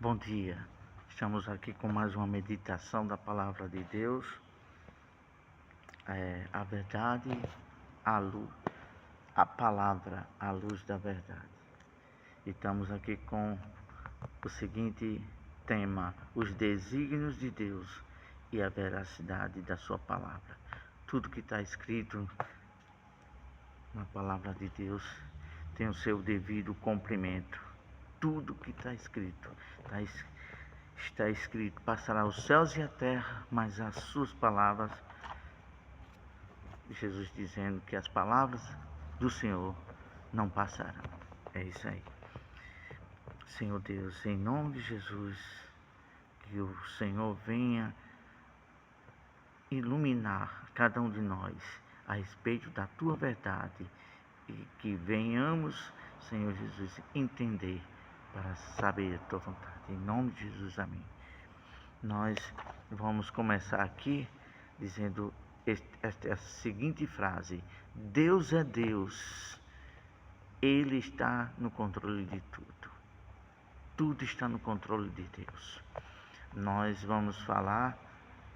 Bom dia, estamos aqui com mais uma meditação da Palavra de Deus, a verdade, a luz, a palavra, a luz da verdade. E estamos aqui com o seguinte tema: os desígnios de Deus e a veracidade da sua palavra. Tudo que está escrito na Palavra de Deus tem o seu devido cumprimento. Tudo que está escrito, está escrito: passará os céus e a terra, mas as suas palavras, Jesus dizendo que as palavras do Senhor não passarão. É isso aí. Senhor Deus, em nome de Jesus, que o Senhor venha iluminar cada um de nós a respeito da tua verdade e que venhamos, Senhor Jesus, entender para saber a tua vontade. Em nome de Jesus, amém. Nós vamos começar aqui dizendo esta seguinte frase: Deus é Deus, Ele está no controle de tudo. Tudo está no controle de Deus. Nós vamos falar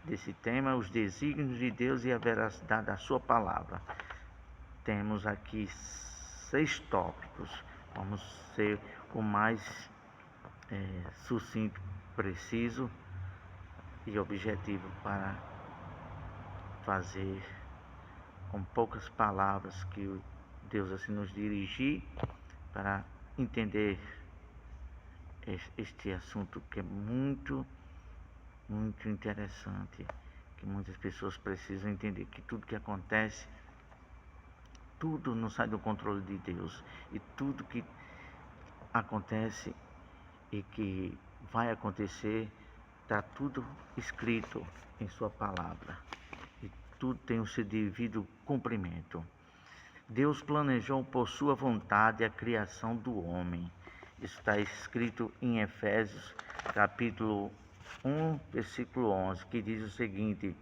desse tema, os desígnios de Deus e a veracidade da sua palavra. Temos aqui 6 tópicos. Vamos ser o mais sucinto, preciso e objetivo para fazer com poucas palavras que Deus assim nos dirigir para entender este assunto que é muito interessante, que muitas pessoas precisam entender que tudo que acontece, tudo não sai do controle de Deus, e tudo que acontece e que vai acontecer, está tudo escrito em sua palavra, e tudo tem o seu devido cumprimento. Deus planejou por sua vontade a criação do homem. Isso está escrito em Efésios capítulo 1, versículo 11, que diz o seguinte: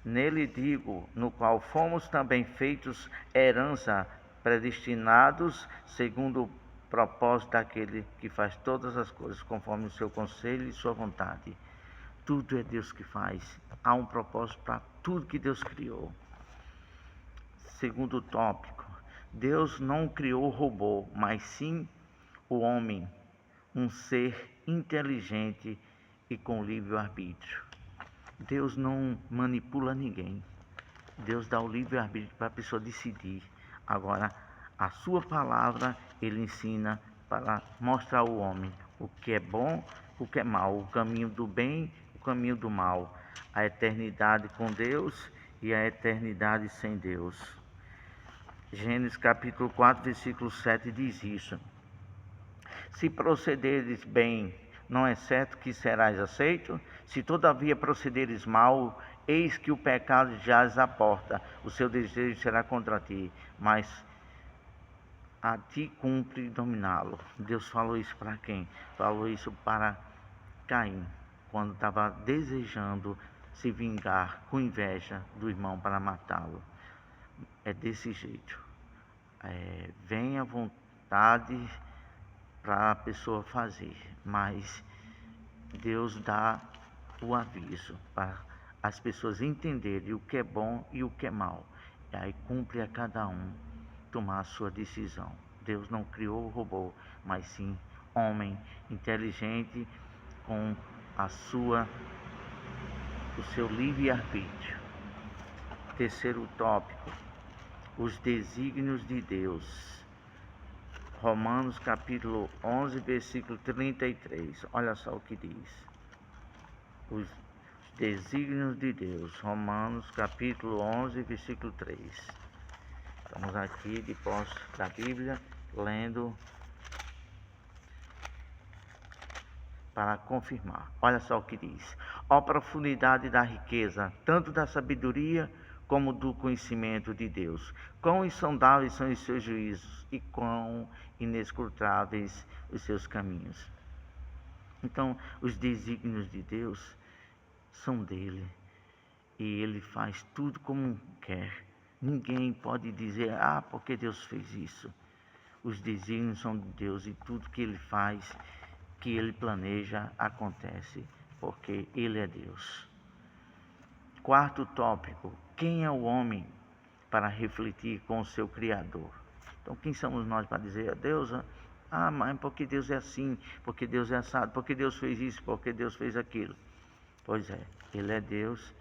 nele digo, no qual fomos também feitos herança, predestinados segundo o propósito daquele que faz todas as coisas conforme o seu conselho e sua vontade. Tudo é Deus que faz. Há um propósito para tudo que Deus criou. Segundo tópico: Deus não criou o robô, mas sim o homem, um ser inteligente e com livre-arbítrio. Deus não manipula ninguém. Deus dá o livre-arbítrio para a pessoa decidir. Agora, a sua palavra, Ele ensina para mostrar ao homem o que é bom, o que é mal, o caminho do bem, o caminho do mal, a eternidade com Deus e a eternidade sem Deus. Gênesis capítulo 4, versículo 7 diz isso: se procederes bem, não é certo que serás aceito? Se todavia procederes mal, eis que o pecado jaz à porta, o seu desejo será contra ti, mas a ti cumpre dominá-lo. Deus falou isso para quem? Falou isso para Caim, quando estava desejando se vingar com inveja do irmão para matá-lo. É desse jeito. Vem a vontade para a pessoa fazer, mas Deus dá o aviso para as pessoas entenderem o que é bom e o que é mal, e aí cumpre a cada um tomar a sua decisão. Deus não criou o robô, mas sim homem inteligente com o seu livre-arbítrio. Terceiro tópico: os desígnios de Deus. Romanos capítulo 11, versículo 33. Olha só o que diz: os desígnios de Deus. Romanos capítulo 11, versículo 3. Estamos aqui de posse da Bíblia, lendo para confirmar. Olha só o que diz: ó profundidade da riqueza, tanto da sabedoria como do conhecimento de Deus. Quão insondáveis são os seus juízos e quão inescrutáveis os seus caminhos. Então, os desígnios de Deus são dele, e ele faz tudo como quer. Ninguém pode dizer: porque Deus fez isso. Os desígnios são de Deus, e tudo que ele faz que Ele planeja acontece, porque Ele é Deus. Quarto tópico: quem é o homem para refletir com o seu Criador? Então, quem somos nós para dizer a Deus, mas porque Deus é assim, porque Deus é assado, porque Deus fez isso, porque Deus fez aquilo? Pois é, Ele é Deus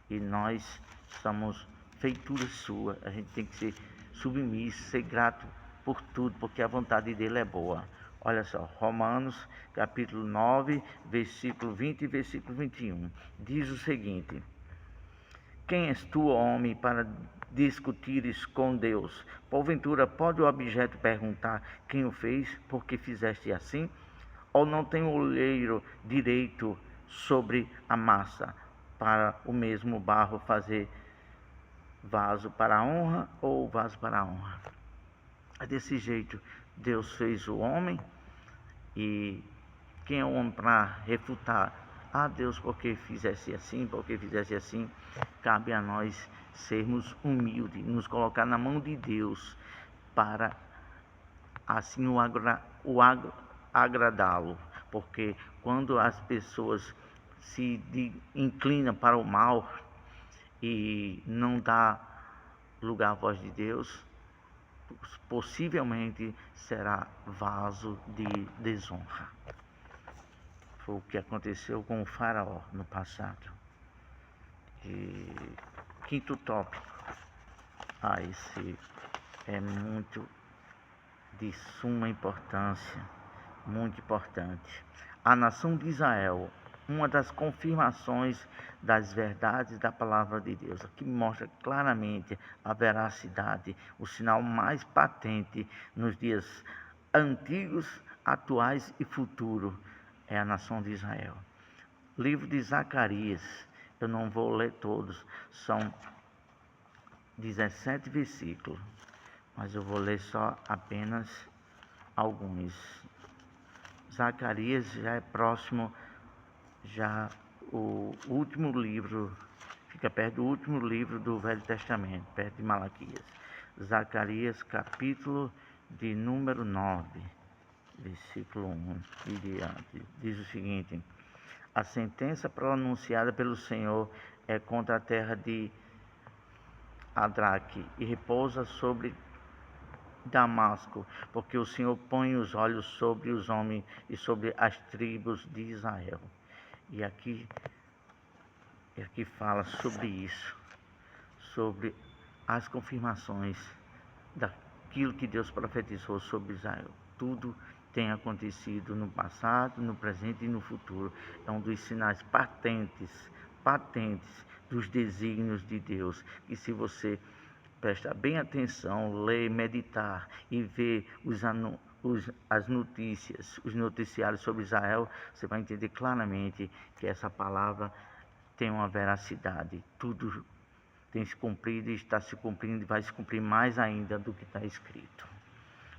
e nós somos feitura sua. A gente tem que ser submisso, ser grato por tudo, porque a vontade dele é boa. Olha só, Romanos capítulo 9, versículo 20 e versículo 21. Diz o seguinte: quem és tu, homem, para discutires com Deus? Porventura pode o objeto perguntar quem o fez, por que fizeste assim? Ou não tem o olheiro direito sobre a massa, para o mesmo barro fazer vaso para a honra ou vaso para a honra? É desse jeito Deus fez o homem, e quem é o homem para refutar? Deus, porque fizesse assim, porque fizesse assim? Cabe a nós sermos humildes, nos colocar na mão de Deus, para assim agradá-lo. Porque quando as pessoas se inclinam para o mal e não dá lugar à voz de Deus, possivelmente será vaso de desonra. Foi o que aconteceu com o faraó no passado. E quinto tópico. Esse é muito de suma importância, muito importante. A nação de Israel, uma das confirmações das verdades da palavra de Deus. Aqui mostra claramente a veracidade, o sinal mais patente nos dias antigos, atuais e futuros, é a nação de Israel. Livro de Zacarias, eu não vou ler todos, são 17 versículos, mas eu vou ler só apenas alguns. Zacarias já é próximo, já o último livro, fica perto do último livro do Velho Testamento, perto de Malaquias. Zacarias, capítulo de número 9, versículo 1 e diante, diz o seguinte: a sentença pronunciada pelo Senhor é contra a terra de Adraque e repousa sobre Damasco, porque o Senhor põe os olhos sobre os homens e sobre as tribos de Israel. E aqui fala sobre isso, sobre as confirmações daquilo que Deus profetizou sobre Israel. Tudo tem acontecido no passado, no presente e no futuro. É um dos sinais patentes dos desígnios de Deus. E se você prestar bem atenção, ler, meditar e ver as notícias, os noticiários sobre Israel, você vai entender claramente que essa palavra tem uma veracidade. Tudo tem se cumprido e está se cumprindo e vai se cumprir mais ainda do que está escrito.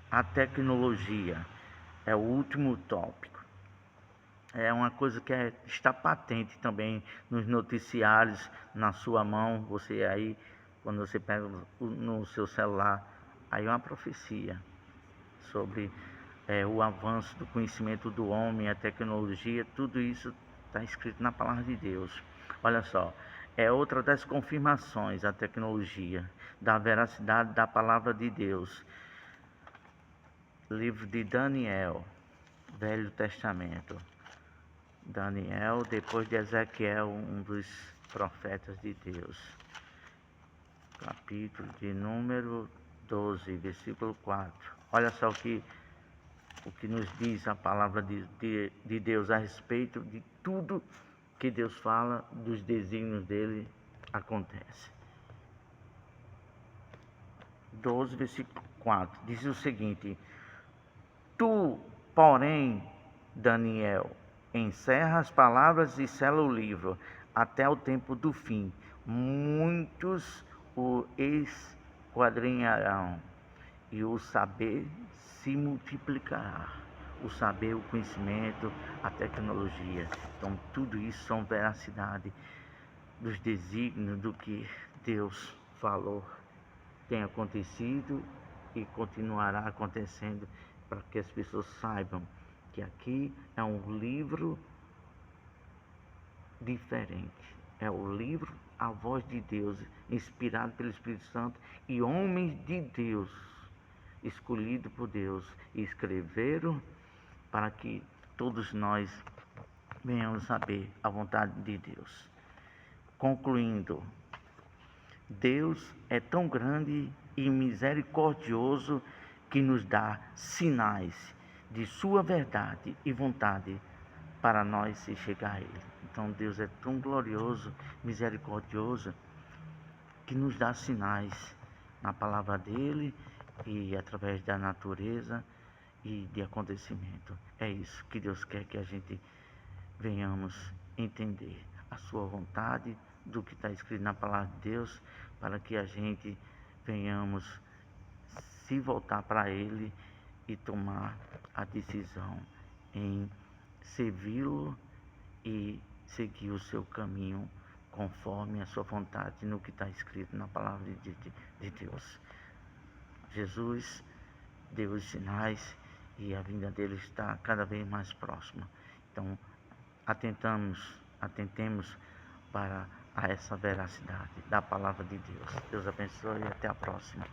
A tecnologia é o último tópico. É uma coisa que está patente também nos noticiários, na sua mão. Você aí, quando você pega no seu celular, aí é uma profecia sobre o avanço do conhecimento do homem, a tecnologia, tudo isso está escrito na palavra de Deus. Olha só, é outra das confirmações, a tecnologia, da veracidade da palavra de Deus. Livro de Daniel, Velho Testamento. Daniel, depois de Ezequiel, um dos profetas de Deus. Capítulo de número 12, versículo 4. Olha só o que nos diz a palavra de Deus a respeito de tudo que Deus fala, dos desígnios dele, acontece. 12, versículo 4, diz o seguinte: tu, porém, Daniel, encerra as palavras e sela o livro até o tempo do fim. Muitos o esquadrinharão e o saber se multiplicará. O saber, o conhecimento, a tecnologia. Então, tudo isso são veracidade dos desígnios do que Deus falou. Tem acontecido e continuará acontecendo, para que as pessoas saibam que aqui é um livro diferente. É o livro, a voz de Deus, inspirado pelo Espírito Santo, e homens de Deus, escolhidos por Deus, escreveram para que todos nós venhamos saber a vontade de Deus. Concluindo, Deus é tão grande e misericordioso que nos dá sinais de sua verdade e vontade para nós se chegar a Ele. Então Deus é tão glorioso, misericordioso, que nos dá sinais na palavra dEle e através da natureza e de acontecimento. É isso que Deus quer que a gente venhamos entender a sua vontade do que está escrito na palavra de Deus, para que a gente venhamos se voltar para Ele e tomar a decisão em servi-lo e seguir o seu caminho conforme a sua vontade no que está escrito na palavra de Deus. Jesus deu os sinais e a vinda dele está cada vez mais próxima. Então, atentemos para essa veracidade da palavra de Deus. Deus abençoe e até a próxima.